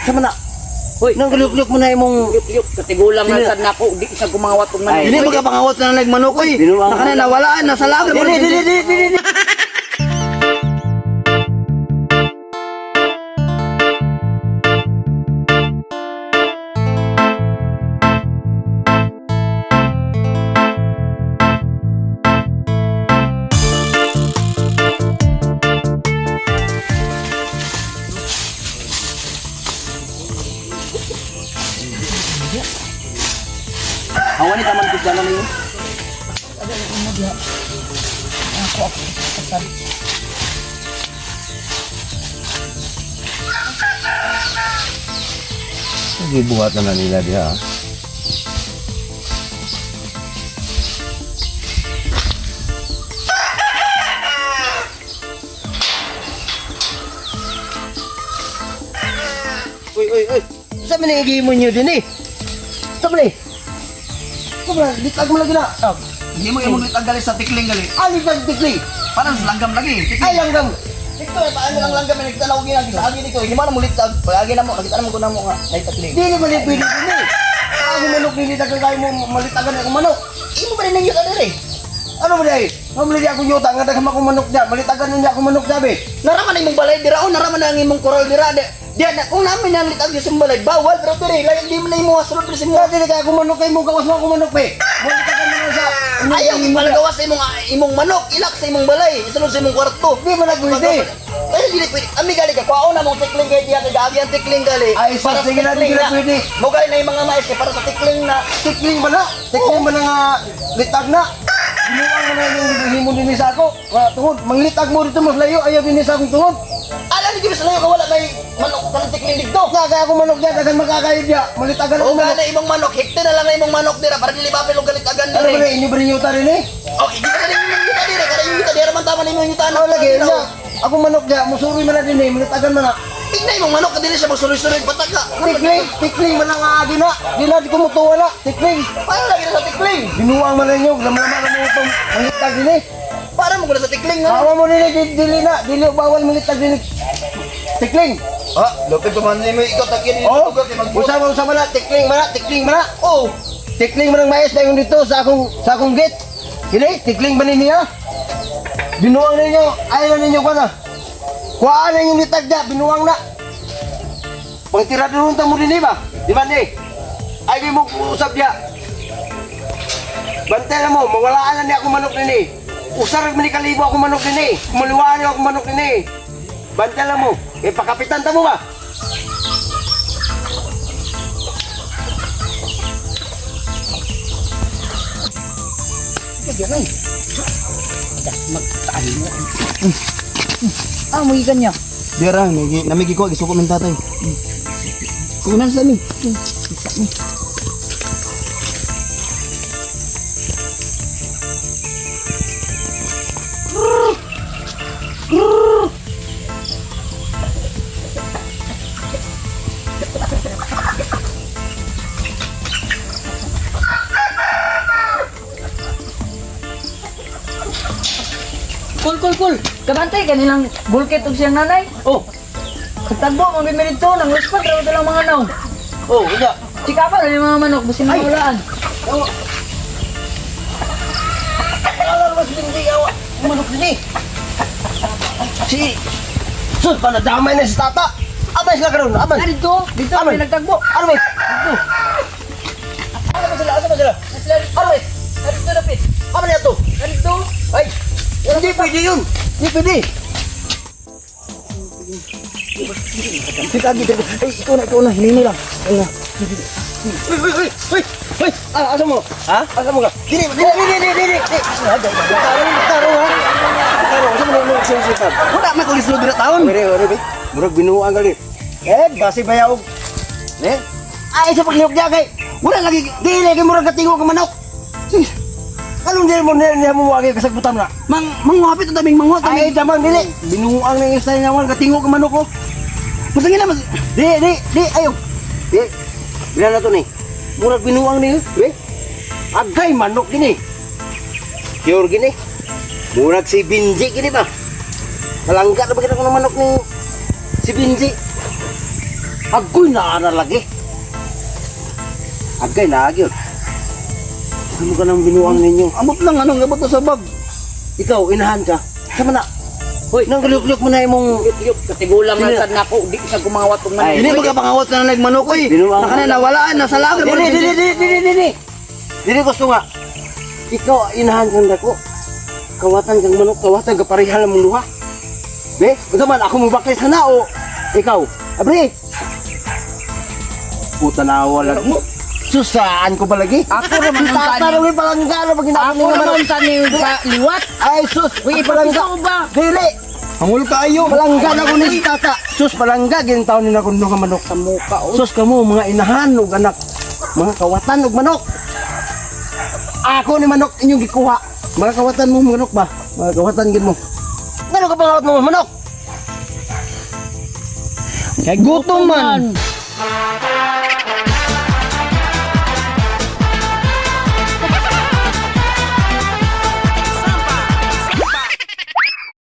Sama na. Hoy, Nang guluk-guluk mo na imong yuk katigulang na sad nako di sa gumawat og manok. dili magapangawat na nagmanok oy. Nakana nawalaan nasa labi. Dili. Awan ni taman pizza na niyo. Gibuhat na nila diha. Uy. Sa man ang igimo niyo din eh. Sa man eh. Sa man, litag mo lagi na. Hindi mo imong litag sa tikling gali. Ali kag tikli. Parang sa langgam lagi. Ay langgam. Ito paano lang langgam ni nagtanaw gina sa agi nito. Hindi man mo litag. Pagagi na mo nakita mo ko na mo nga nay tikling. Dili man pwede din eh. Ako manok dili tag kay mo malitagan ako manok. Imo ba rin yung dire? Ano mo dai? Mamili ako yuta nga daghang ako manok diya. Malitagan niya ako manok dabi. Naraman imong balay dira o naraman na ang imong koral dira. Diyan na kung namin ang litag sa balay bawal pero dire lain di mo na imo asulod sa mo. Dili kay ako manok kay mo gawas mo ako manok pe. Malitagan mo sa Ayaw mo palagawas sa imong manok, ilak sa imong balay, isulod sa imong kwarto. Di mo nagpwede. Ay, dili pwede. Ami gali ka, kuhaon na mong tikling kay diya, kay dagi ang tikling gali. Ay, Para sa sige na, tikling di na pwede. Mo gali na yung mga mais kay para sa tikling na. Tikling ba na? Tikling ba na nga litag na? Binuang mo na yung himo din sa ako. Tungod, manglitag mo dito mas layo, ayaw din sa akong tungod. Ala ni Diyos layo ka wala may manok ka ng tikling dito. Kaya ako manok diya, dagan makakayod diya. Malitagan O ako manok. gana imong manok, hekte na lang na imong manok dira para dili ba pilog galit agan Ano ba dire. na, inyo ba rin yuta rin eh? Oh, hindi ka rin yung yuta dire, kada yung yuta dire man tama na imong yuta. Ano lagi, niya. Ako manok diya, musuri man na din eh, malitagan man na. Tingnan imong manok kadili siya magsuloy-suloy pataka. Tikling man ang agi na. Di na, di ko mutuwa na. Tikling. Para lagi na sa tikling. Binuang man rin yung, lamlaman mo itong malitag din eh. Para mo gula sa tikling nga. Bawa mo din eh, dili na. Dili, bawal malitag din eh. Tikling. Ah, lupit pa man mo ikaw tagyan Oh, usap mo na, tikling mana. Oh, Tikling mo ng mais na yung dito sa akong gate. Hindi, tikling ba niya? Binuang ninyo, ayaw na ninyo ko na. Kuhaan na yung litag dya, binuang na. Pagtira doon mo din ba? Di ba ni? Ay di mo usap dya. Bantay na mo, mawalaan na niya ako manok din eh. Usarag mo ni kalibo ako manok din eh. Kumaliwaan niyo ako manok din eh. Bantay na mo, pakapitan ta mo ba? ganyan. Magtaan mo. Mo ikan niya. Dira, namigi ko, isuko min tatay. Kunan sa mi. Kul. Kabantay kanilang bulket og siyang nanay. Oh, Tagbo mo bimili dito nang luspat raw dalang mga naw. oh, unya. Sika pa yung mga manok busin na ulaan. Oh. Alam mo hindi awa. Manok din eh. Si Sus, panadamay na si tata. Abay sila karon, aman. Dito Aman. may nagtagbo. Ano ba? Dito. Ano ba sila? Ano ba? Dito na pit. Ano na to? Dito. Ay, hindi pwede yun. Hindi pwede. Sige, ay, ikaw na, hinino lang. Uy. Asa mo? Ha? Asa mo ka? Dili. Taro ha? Asa mo na sisipag? Wala man ko lisod dira taon. Wala. Murag binuang gali. Basi bayaw. Ay, sa paglihok niya kay. Wala lagi, dili kay murag katingo ka manok. Anong dili mo wagi kasagbutan na? Manguhapit ang daming manguha Ay, damang dili. Binuang na yung style naman, katingo ka manok ko. Masangin naman. Di, ayaw. Di, bila na to ni. Murag binuang ni, agay manok gini. Pure gini. Murag si Binji gini ba? Kalangga na ba kita ko ng manok ni si Binji? Agoy na lagi. Agay na agyod. Ano ka nang binuang ninyo? Amot lang anong gabot sa bag. Ikaw, inahan ka. Sama na. Hoy, Nang guluk-guluk mo na imong... yuk, katigulang Sino? na sad nako, di sa gumawat og Ay, man. Hindi magkapangawat ka na nagmanok oy. Binuang- Naka na nawalaan nasa laga. Dili. Dili gusto nga. Ikaw, inahan kang dako. Kawatan kang manok, kawatan ka pareha ng luha. Be, ito man, ako mabakay sana o ikaw. Abre! Puta na wala mo. Susaan ko palagi. Ako naman ang tani. Tatarong palanggana pag Ako ginagawa naman tani sa liwat. Ay, sus! Uy, palangga. ipapiso ba? Dili! Hangul kayo. Palangga na ko ni si tata. Sus, palangga. Gintaon nila kung ka manok. Sa muka o. Sus ka mo, mga inahan o anak. Mga kawatan o manok. Ako ni manok inyong gikuha. Mga kawatan mo manok ba? Mga kawatan gin mo. Ngano ka pangawat mo manok? Kay gutom man.